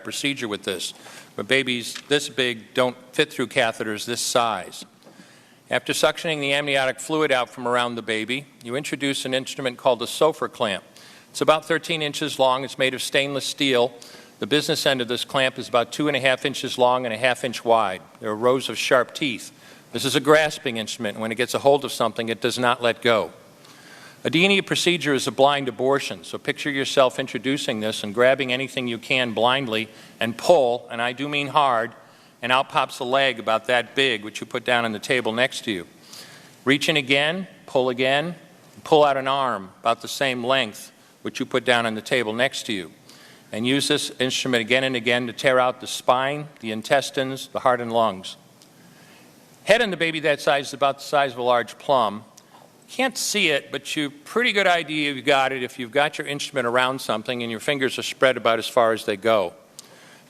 procedure with this, but babies this big don't fit through catheters this size. After suctioning the amniotic fluid out from around the baby, you introduce an instrument called a Sofer clamp. It's about 13 inches long. It's made of stainless steel. The business end of this clamp is about 2.5 inches long and 1/2 inch wide. There are rows of sharp teeth. This is a grasping instrument, and when it gets a hold of something, it does not let go. A D&E procedure is a blind abortion, so picture yourself introducing this and grabbing anything you can blindly and pull, and I do mean hard, and out pops a leg about that big, which you put down on the table next to you. Reach in again, pull out an arm about the same length, which you put down on the table next to you. And use this instrument again and again to tear out the spine, the intestines, the heart and lungs. Head in the baby that size is about the size of a large plum. Can't see it, but you've a pretty good idea you've got it if you've got your instrument around something and your fingers are spread about as far as they go.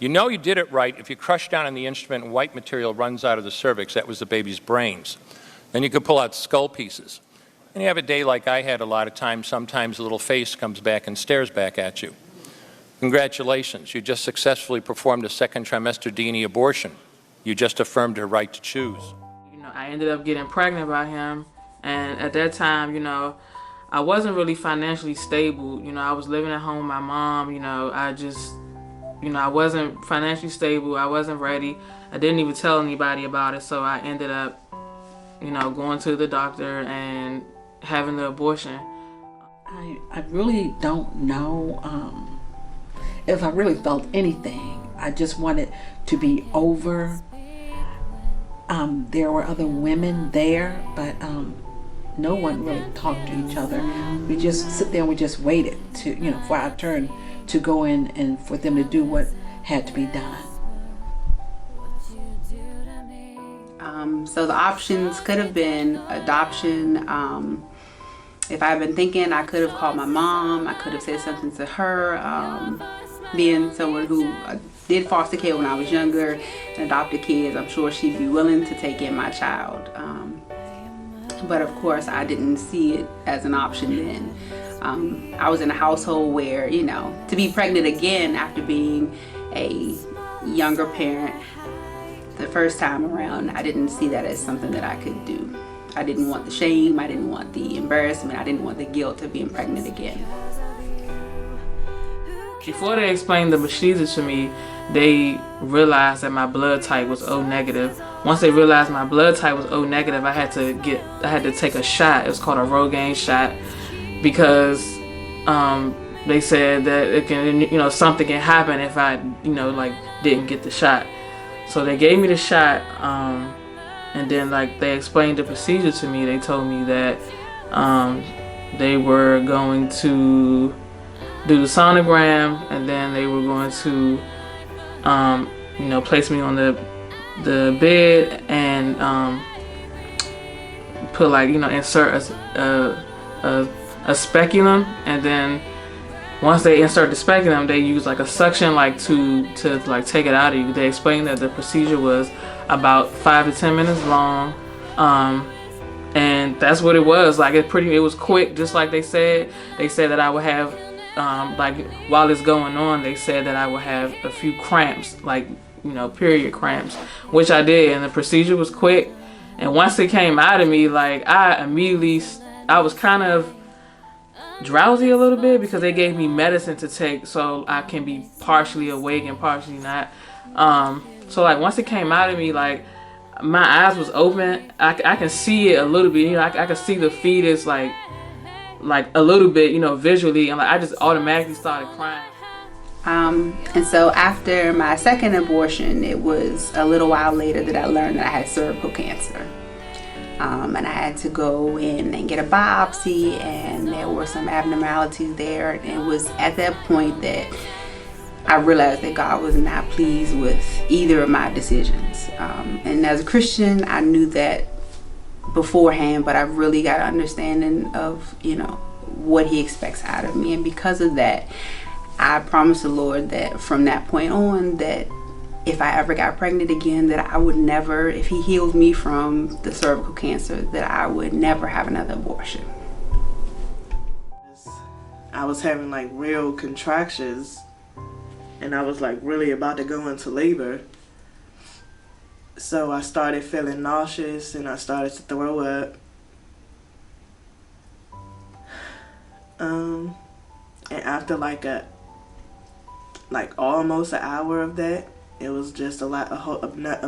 You know you did it right if you crush down on the instrument and white material runs out of the cervix. That was the baby's brains. Then you could pull out skull pieces. And you have a day like I had a lot of times, sometimes a little face comes back and stares back at you. Congratulations, you just successfully performed a second trimester D&E abortion. You just affirmed her right to choose. You know, I ended up getting pregnant by him, and at that time, you know, I wasn't really financially stable. You know, I was living at home with my mom. You know, I wasn't financially stable. I wasn't ready. I didn't even tell anybody about it, so I ended up, you know, going to the doctor and having the abortion. I really don't know if I really felt anything. I just wanted to be over. There were other women there, but no one really talked to each other. We just sit there and we just waited to, you know, for our turn to go in and for them to do what had to be done. So the options could have been adoption. If I had been thinking, I could have called my mom. I could have said something to her. Being someone who did foster care when I was younger and adopted kids, I'm sure she'd be willing to take in my child. But of course, I didn't see it as an option then. I was in a household where, you know, to be pregnant again after being a younger parent the first time around, I didn't see that as something that I could do. I didn't want the shame, I didn't want the embarrassment, I didn't want the guilt of being pregnant again. Before they explained the procedure to me, they realized that my blood type was O negative. Once they realized my blood type was O negative, I had to take a shot. It was called a Rogaine shot because they said that it can, you know, something can happen if I, you know, like didn't get the shot. So they gave me the shot, and then like they explained the procedure to me. They told me that they were going to do the sonogram, and then they were going to, you know, place me on the bed and put, like, you know, insert a speculum, and then once they insert the speculum, they use like a suction to like take it out of you. They explained that the procedure was about 5 to 10 minutes long, and that's what it was. Like it was quick, just like they said. They said that I would have, like while it's going on, they said that I would have a few cramps, like, you know, period cramps, which I did, and the procedure was quick. And once it came out of me, like I was kind of drowsy a little bit because they gave me medicine to take so I can be partially awake and partially not. So like once it came out of me, like my eyes was open. I can see it a little bit, you know, I can see the fetus like a little bit, you know, visually, and like I just automatically started crying. And so after my second abortion, it was a little while later that I learned that I had cervical cancer. And I had to go in and get a biopsy, and there were some abnormalities there. And it was at that point that I realized that God was not pleased with either of my decisions. And as a Christian, I knew that beforehand, but I really got an understanding of, you know, what He expects out of me. And because of that, I promised the Lord that from that point on, that if I ever got pregnant again, that I would never, if He healed me from the cervical cancer, that I would never have another abortion. I was having like real contractions, and I was like really about to go into labor. So I started feeling nauseous and I started to throw up. And after like almost an hour of that, it was just a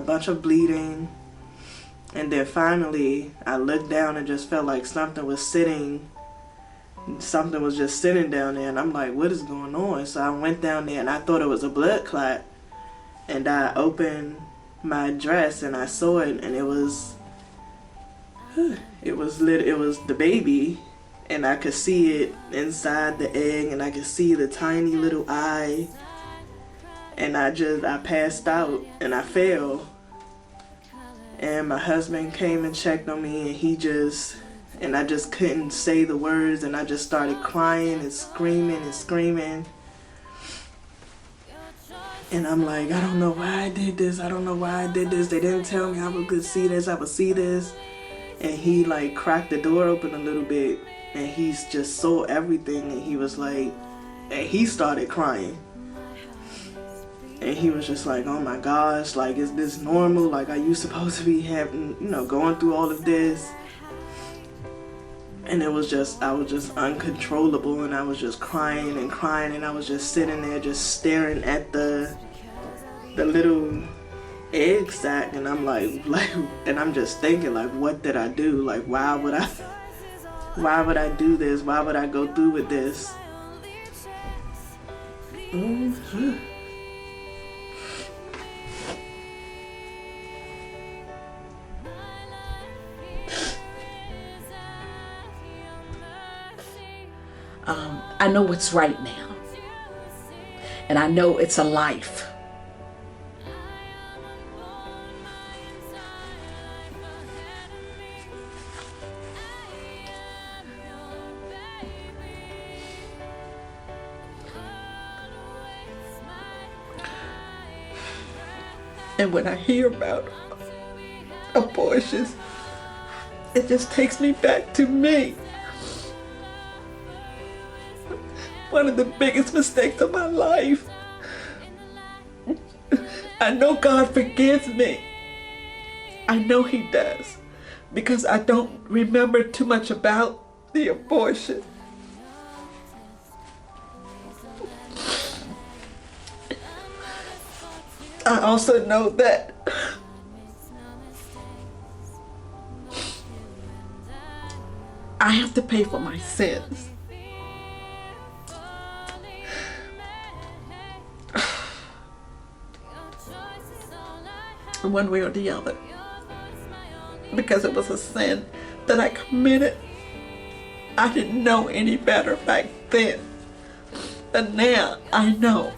bunch of bleeding. And then finally I looked down and just felt like something was just sitting down there, and I'm like, what is going on? So I went down there and I thought it was a blood clot, and I opened my dress and I saw it, and it was the baby, and I could see it inside the egg, and I could see the tiny little eye, and I passed out and I fell, and my husband came and checked on me, and I just couldn't say the words, and I just started crying and screaming. And I'm like, I don't know why I did this. They didn't tell me I would see this. And he like cracked the door open a little bit, and he's just saw everything, and he was like, and he started crying. And he was just like, oh my gosh, like, is this normal? Like, are you supposed to be having, going through all of this? And I was just uncontrollable, and I was just crying, and I was just sitting there just staring at the little egg sack, and I'm like, and I'm just thinking, like, what did I do? Like, why would I do this? Why would I go through with this? I know what's right now, and I know it's a life. And when I hear about abortions, it just takes me back to me. One of the biggest mistakes of my life. I know God forgives me. I know He does, because I don't remember too much about the abortion. I also know that I have to pay for my sins. One way or the other, because it was a sin that I committed. I didn't know any better back then, but now I know.